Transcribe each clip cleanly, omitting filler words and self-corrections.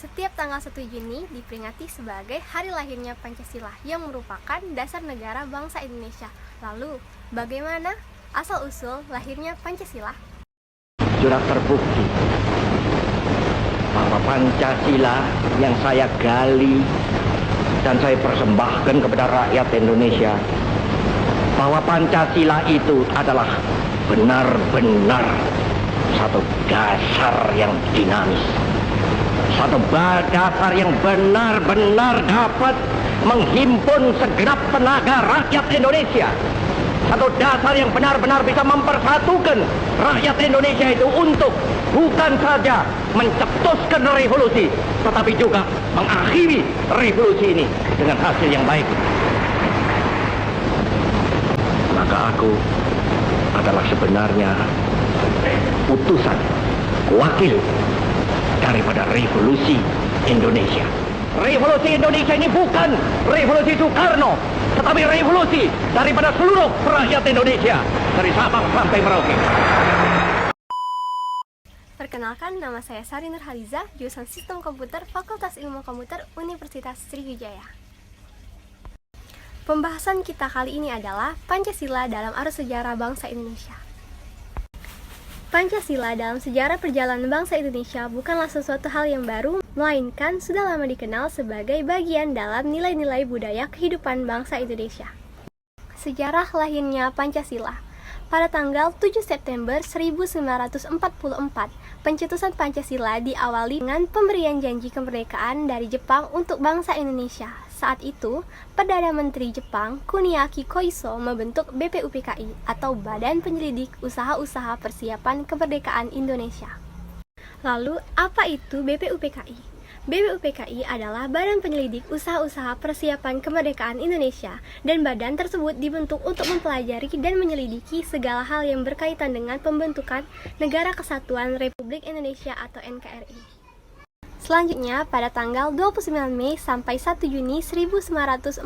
Setiap tanggal 1 Juni diperingati sebagai hari lahirnya Pancasila yang merupakan dasar negara bangsa Indonesia. Lalu, bagaimana asal-usul lahirnya Pancasila? Sudah terbukti bahwa Pancasila yang saya gali dan saya persembahkan kepada rakyat Indonesia, bahwa Pancasila itu adalah benar-benar satu dasar yang dinamis, satu dasar yang benar-benar dapat menghimpun segenap tenaga rakyat Indonesia, satu dasar yang benar-benar bisa mempersatukan rakyat Indonesia itu untuk bukan saja mencetuskan revolusi, tetapi juga mengakhiri revolusi ini dengan hasil yang baik. Maka aku adalah sebenarnya utusan, wakil daripada revolusi Indonesia. Revolusi Indonesia ini bukan revolusi Soekarno, tetapi revolusi daripada seluruh rakyat Indonesia, dari Sabang sampai Merauke. Perkenalkan, nama saya Sari Nurhaliza, jurusan Sistem Komputer, Fakultas Ilmu Komputer, Universitas Sriwijaya. Pembahasan kita kali ini adalah Pancasila dalam arus sejarah bangsa Indonesia. Pancasila dalam sejarah perjalanan bangsa Indonesia bukanlah sesuatu hal yang baru, melainkan sudah lama dikenal sebagai bagian dalam nilai-nilai budaya kehidupan bangsa Indonesia. Sejarah lahirnya Pancasila. Pada tanggal 7 September 1944, pencetusan Pancasila diawali dengan pemberian janji kemerdekaan dari Jepang untuk bangsa Indonesia. Saat itu, Perdana Menteri Jepang Kuniaki Koiso membentuk BPUPKI atau Badan Penyelidik Usaha-Usaha Persiapan Kemerdekaan Indonesia. Lalu, apa itu BPUPKI? BPUPKI adalah Badan Penyelidik Usaha-Usaha Persiapan Kemerdekaan Indonesia, dan badan tersebut dibentuk untuk mempelajari dan menyelidiki segala hal yang berkaitan dengan pembentukan Negara Kesatuan Republik Indonesia atau NKRI. Selanjutnya, pada tanggal 29 Mei sampai 1 Juni 1945,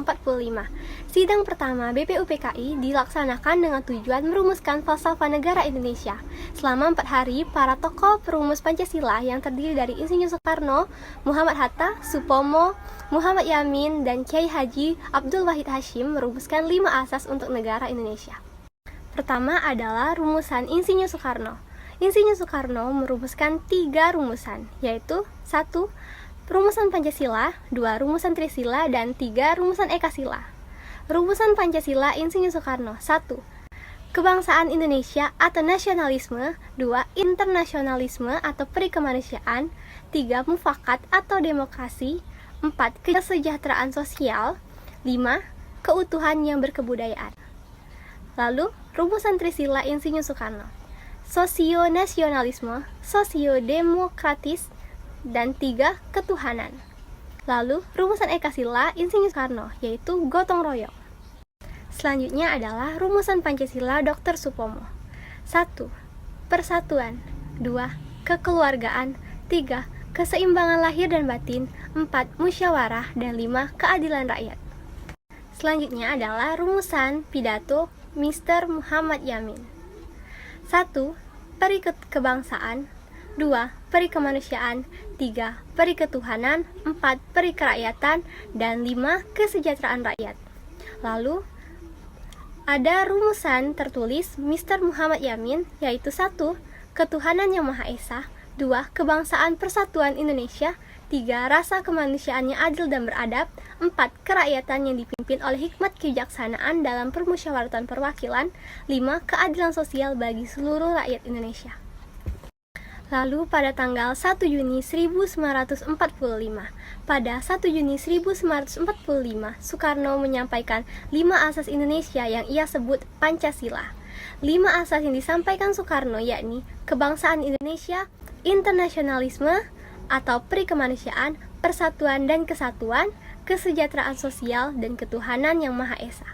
sidang pertama BPUPKI dilaksanakan dengan tujuan merumuskan falsafah negara Indonesia. Selama 4 hari, para tokoh perumus Pancasila yang terdiri dari Insinyur Soekarno, Muhammad Hatta, Supomo, Muhammad Yamin, dan Kiai Haji Abdul Wahid Hashim merumuskan 5 asas untuk negara Indonesia. Pertama adalah rumusan Insinyur Soekarno. Insinyur Soekarno merumuskan 3 rumusan, yaitu 1. Rumusan Pancasila, 2. Rumusan Trisila, dan 3. Rumusan Ekasila. Rumusan Pancasila Insinyur Soekarno. 1. Kebangsaan Indonesia atau nasionalisme, 2. Internasionalisme atau perikemanusiaan, 3. Mufakat atau demokrasi, 4. Kesejahteraan sosial, 5. Keutuhan yang berkebudayaan. Lalu, rumusan Trisila Insinyur Soekarno: sosio-nasionalisme, sosio-demokratis, dan 3. Ketuhanan. Lalu, rumusan Ekasila Insinyur Soekarno, yaitu gotong royong. Selanjutnya adalah rumusan Pancasila Dr. Supomo. 1. Persatuan, 2. Kekeluargaan, 3. Keseimbangan lahir dan batin, 4. Musyawarah, dan 5. Keadilan rakyat. Selanjutnya adalah rumusan pidato Mr. Muhammad Yamin. 1. Peri kebangsaan, 2. Peri kemanusiaan, 3. Peri ketuhanan, 4. Peri kerakyatan, dan 5. Kesejahteraan rakyat. Lalu, ada rumusan tertulis Mr. Muhammad Yamin, yaitu 1. Ketuhanan yang Maha Esa, 2. Kebangsaan Persatuan Indonesia, 3. Rasa kemanusiaan yang adil dan beradab, 4. Kerakyatan yang dipimpin oleh hikmat kebijaksanaan dalam permusyawaratan perwakilan, 5. Keadilan sosial bagi seluruh rakyat Indonesia. Lalu pada tanggal 1 Juni 1945, pada 1 Juni 1945, Soekarno menyampaikan 5 asas Indonesia yang ia sebut Pancasila. 5 asas yang disampaikan Soekarno yakni kebangsaan Indonesia, internasionalisme atau perikemanusiaan, persatuan dan kesatuan, kesejahteraan sosial, dan ketuhanan yang Maha Esa.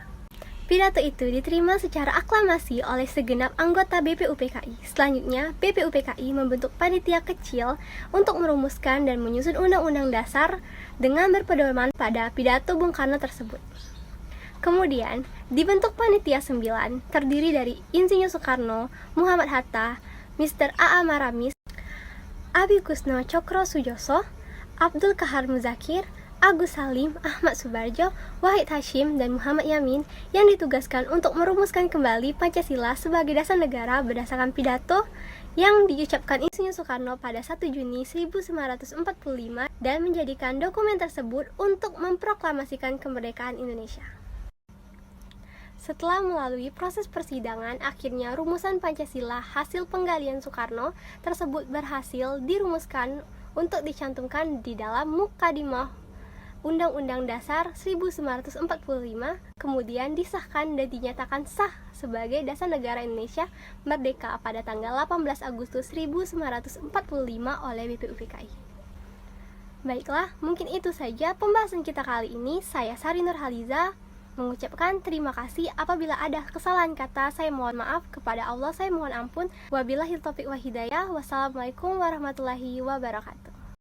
Pidato itu diterima secara aklamasi oleh segenap anggota BPUPKI. Selanjutnya, BPUPKI membentuk panitia kecil untuk merumuskan dan menyusun undang-undang dasar dengan berpedoman pada pidato Bung Karno tersebut. Kemudian, dibentuk panitia 9 terdiri dari Insinyur Soekarno, Muhammad Hatta, Mr. A.A. Maramis, Abi Kusno Cokro Sujoso, Abdul Kahar Muzakir, Agus Salim, Ahmad Subarjo, Wahid Hashim, dan Muhammad Yamin yang ditugaskan untuk merumuskan kembali Pancasila sebagai dasar negara berdasarkan pidato yang diucapkan Insinyur Soekarno pada 1 Juni 1945 dan menjadikan dokumen tersebut untuk memproklamasikan kemerdekaan Indonesia. Setelah melalui proses persidangan, akhirnya rumusan Pancasila hasil penggalian Soekarno tersebut berhasil dirumuskan untuk dicantumkan di dalam Mukadimah Undang-Undang Dasar 1945, kemudian disahkan dan dinyatakan sah sebagai dasar negara Indonesia merdeka pada tanggal 18 Agustus 1945 oleh BPUPKI. Baiklah, mungkin itu saja pembahasan kita kali ini. Saya Sari Nurhaliza mengucapkan terima kasih. Apabila ada kesalahan kata, saya mohon maaf. Kepada Allah saya mohon ampun. Wabillahi taufiq wa hidayah. Wassalamualaikum warahmatullahi wabarakatuh.